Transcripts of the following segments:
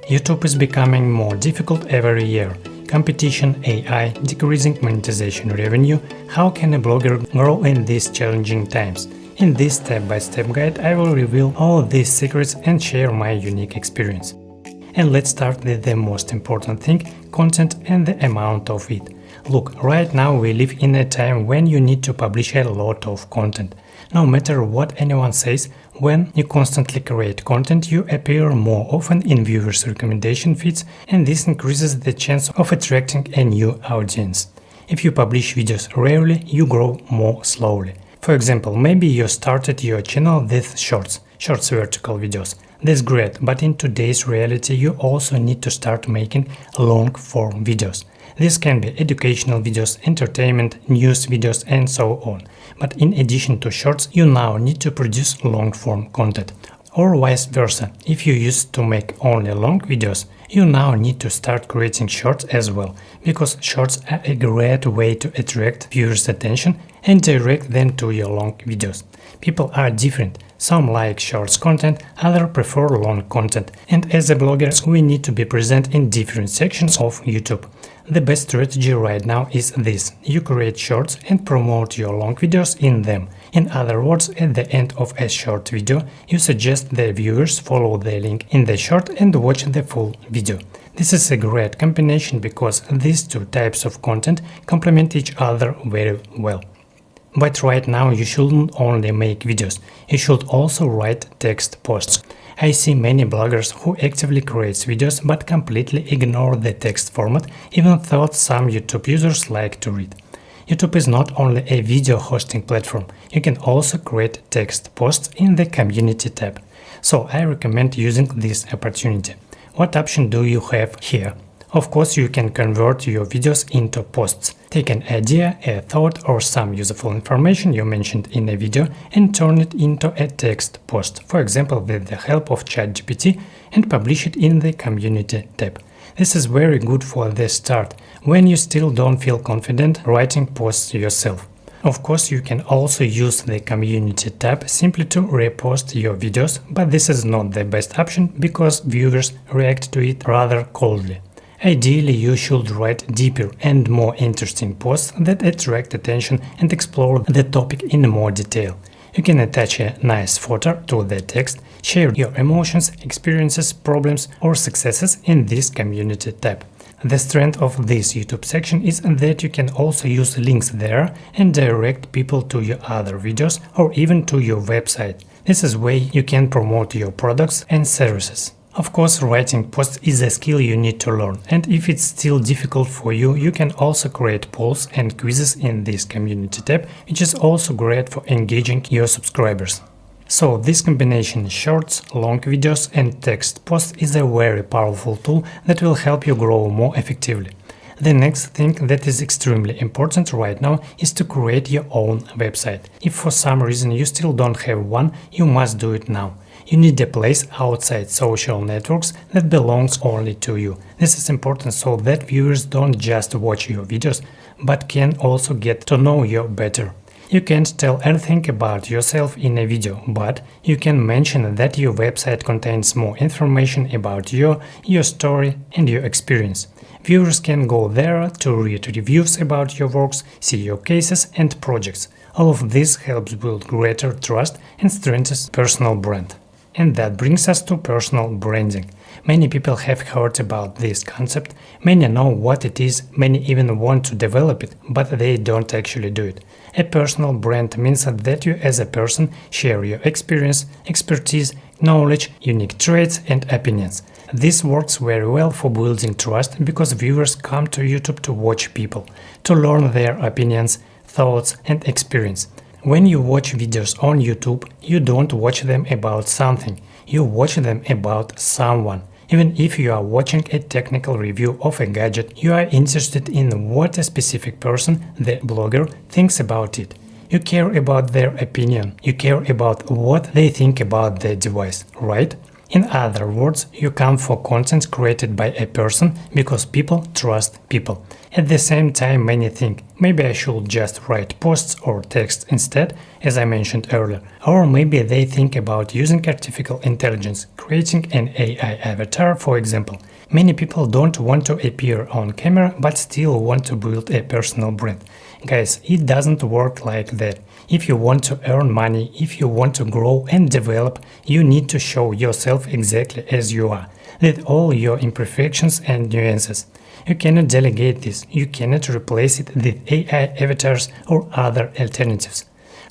YouTube is becoming more difficult every year. Competition, AI, decreasing monetization revenue. How can a blogger grow in these challenging times? In this step-by-step guide, I will reveal all these secrets and share my unique experience. And let's start with the most important thing, content and the amount of it. Look, right now we live in a time when you need to publish a lot of content. No matter what anyone says, when you constantly create content, you appear more often in viewers' recommendation feeds, and this increases the chance of attracting a new audience. If you publish videos rarely, you grow more slowly. For example, maybe you started your channel with shorts vertical videos. That's great, but in today's reality you also need to start making long-form videos. This can be educational videos, entertainment, news videos and so on. But in addition to shorts, you now need to produce long-form content. Or vice versa, if you used to make only long videos, you now need to start creating shorts as well, because shorts are a great way to attract viewers' attention and direct them to your long videos. People are different. Some like shorts content, others prefer long content, and as a blogger we need to be present in different sections of YouTube. The best strategy right now is this: you create shorts and promote your long videos in them. In other words, at the end of a short video, you suggest the viewers follow the link in the short and watch the full video. This is a great combination because these two types of content complement each other very well. But right now you shouldn't only make videos, you should also write text posts. I see many bloggers who actively create videos but completely ignore the text format, even though some YouTube users like to read. YouTube is not only a video hosting platform, you can also create text posts in the community tab. So I recommend using this opportunity. What option do you have here? Of course, you can convert your videos into posts. Take an idea, a thought or some useful information you mentioned in a video and turn it into a text post, for example with the help of ChatGPT, and publish it in the community tab. This is very good for the start, when you still don't feel confident writing posts yourself. Of course, you can also use the community tab simply to repost your videos, but this is not the best option because viewers react to it rather coldly. Ideally, you should write deeper and more interesting posts that attract attention and explore the topic in more detail. You can attach a nice photo to the text, share your emotions, experiences, problems or successes in this community tab. The strength of this YouTube section is that you can also use links there and direct people to your other videos or even to your website. This is where you can promote your products and services. Of course, writing posts is a skill you need to learn, and if it's still difficult for you, you can also create polls and quizzes in this community tab, which is also great for engaging your subscribers. So this combination shorts, long videos and text posts is a very powerful tool that will help you grow more effectively. The next thing that is extremely important right now is to create your own website. If for some reason you still don't have one, you must do it now. You need a place outside social networks that belongs only to you. This is important so that viewers don't just watch your videos, but can also get to know you better. You can't tell anything about yourself in a video, but you can mention that your website contains more information about you, your story and your experience. Viewers can go there to read reviews about your works, see your cases and projects. All of this helps build greater trust and strengthens personal brand. And that brings us to personal branding. Many people have heard about this concept, many know what it is, many even want to develop it, but they don't actually do it. A personal brand means that you as a person share your experience, expertise, knowledge, unique traits and opinions. This works very well for building trust because viewers come to YouTube to watch people, to learn their opinions, thoughts and experience. When you watch videos on YouTube, you don't watch them about something, you watch them about someone. Even if you are watching a technical review of a gadget, you are interested in what a specific person, the blogger, thinks about it. You care about their opinion, you care about what they think about the device, right? In other words, you come for content created by a person because people trust people. At the same time, many think, maybe I should just write posts or text instead, as I mentioned earlier. Or maybe they think about using artificial intelligence, creating an AI avatar, for example. Many people don't want to appear on camera but still want to build a personal brand. Guys, it doesn't work like that. If you want to earn money, if you want to grow and develop, you need to show yourself exactly as you are, with all your imperfections and nuances. You cannot delegate this, you cannot replace it with AI avatars or other alternatives.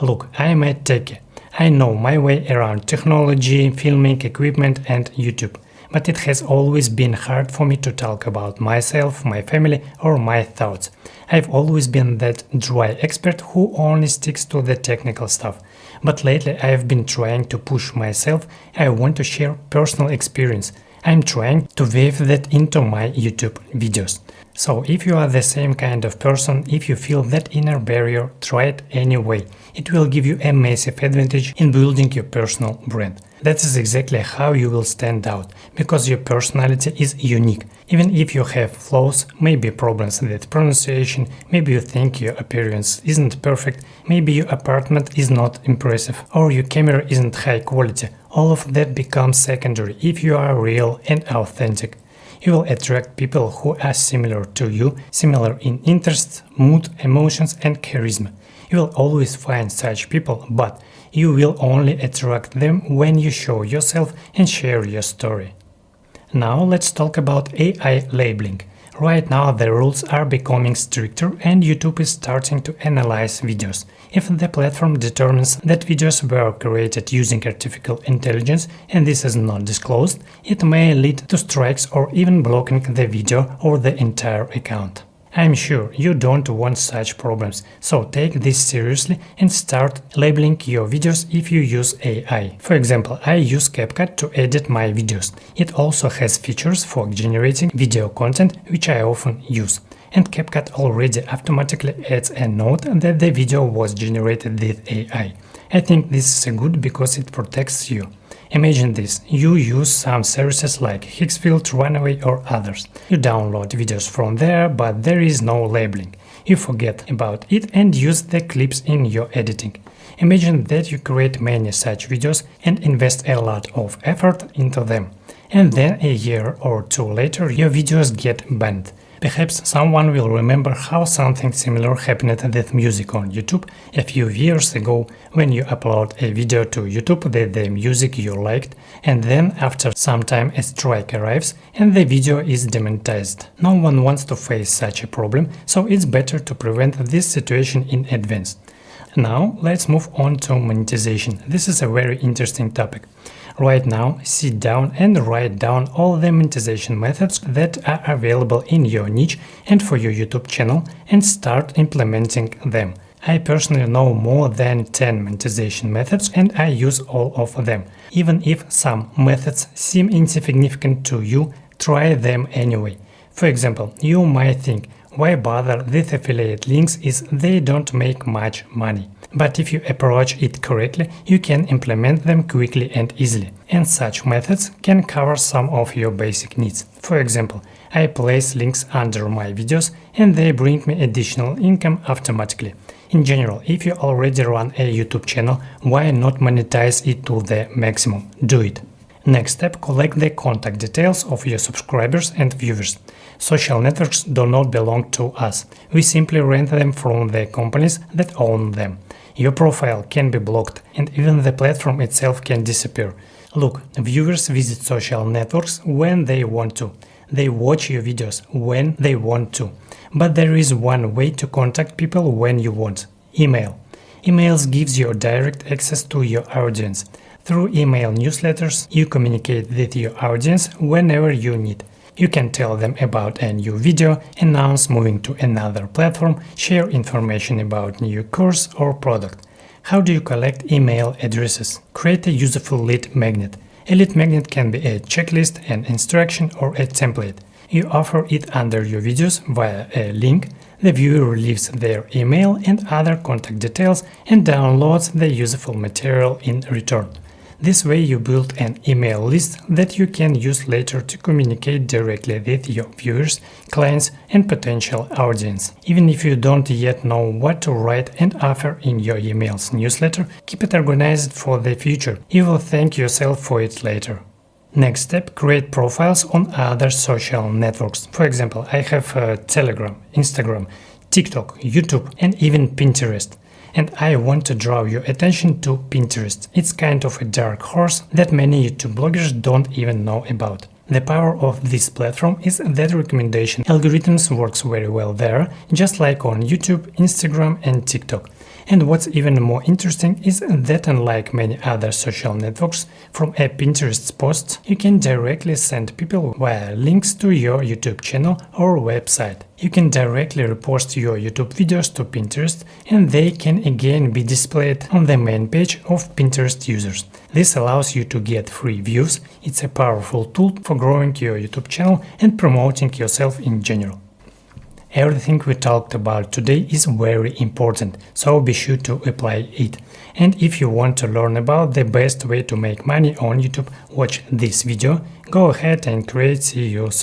Look, I am a techie. I know my way around technology, filming equipment and YouTube. But it has always been hard for me to talk about myself, my family or my thoughts. I've always been that dry expert who only sticks to the technical stuff. But lately I've been trying to push myself. I want to share personal experience. I'm trying to weave that into my YouTube videos. So if you are the same kind of person, if you feel that inner barrier, try it anyway. It will give you a massive advantage in building your personal brand. That is exactly how you will stand out, because your personality is unique. Even if you have flaws, maybe problems with pronunciation, maybe you think your appearance isn't perfect, maybe your apartment is not impressive, or your camera isn't high quality, all of that becomes secondary if you are real and authentic. You will attract people who are similar to you, similar in interests, mood, emotions and charisma. You will always find such people, but you will only attract them when you show yourself and share your story. Now let's talk about AI labeling. Right now the rules are becoming stricter and YouTube is starting to analyze videos. If the platform determines that videos were created using artificial intelligence and this is not disclosed, it may lead to strikes or even blocking the video or the entire account. I'm sure you don't want such problems, so take this seriously and start labeling your videos if you use AI. For example, I use CapCut to edit my videos. It also has features for generating video content, which I often use. And CapCut already automatically adds a note that the video was generated with AI. I think this is good because it protects you. Imagine this, you use some services like Hixfield, Runaway or others. You download videos from there, but there is no labeling. You forget about it and use the clips in your editing. Imagine that you create many such videos and invest a lot of effort into them. And then a year or two later your videos get banned. Perhaps someone will remember how something similar happened with music on YouTube a few years ago when you upload a video to YouTube with the music you liked, and then after some time a strike arrives and the video is demonetized. No one wants to face such a problem, so it's better to prevent this situation in advance. Now let's move on to monetization. This is a very interesting topic. Right now, sit down and write down all the monetization methods that are available in your niche and for your YouTube channel and start implementing them. I personally know more than 10 monetization methods and I use all of them. Even if some methods seem insignificant to you, try them anyway. For example, you might think, why bother with affiliate links is they don't make much money. But if you approach it correctly, you can implement them quickly and easily. And such methods can cover some of your basic needs. For example, I place links under my videos and they bring me additional income automatically. In general, if you already run a YouTube channel, why not monetize it to the maximum? Do it. Next step, collect the contact details of your subscribers and viewers. Social networks do not belong to us. We simply rent them from the companies that own them. Your profile can be blocked and even the platform itself can disappear. Look, viewers visit social networks when they want to. They watch your videos when they want to. But there is one way to contact people when you want. Email. Emails gives you direct access to your audience. Through email newsletters, you communicate with your audience whenever you need. You can tell them about a new video, announce moving to another platform, share information about new course or product. How do you collect email addresses? Create a useful lead magnet. A lead magnet can be a checklist, an instruction, or a template. You offer it under your videos via a link. The viewer leaves their email and other contact details and downloads the useful material in return. This way you build an email list that you can use later to communicate directly with your viewers, clients, and potential audience. Even if you don't yet know what to write and offer in your email's newsletter, keep it organized for the future. You will thank yourself for it later. Next step, create profiles on other social networks. For example, I have Telegram, Instagram, TikTok, YouTube, and even Pinterest. And I want to draw your attention to Pinterest. It's kind of a dark horse that many YouTube bloggers don't even know about. The power of this platform is that recommendation algorithms works very well there, just like on YouTube, Instagram, and TikTok. And what's even more interesting is that unlike many other social networks, from a Pinterest post, you can directly send people via links to your YouTube channel or website. You can directly repost your YouTube videos to Pinterest, and they can again be displayed on the main page of Pinterest users. This allows you to get free views. It's a powerful tool for growing your YouTube channel and promoting yourself in general. Everything we talked about today is very important, so be sure to apply it. And if you want to learn about the best way to make money on YouTube, watch this video. Go ahead and create. See you soon.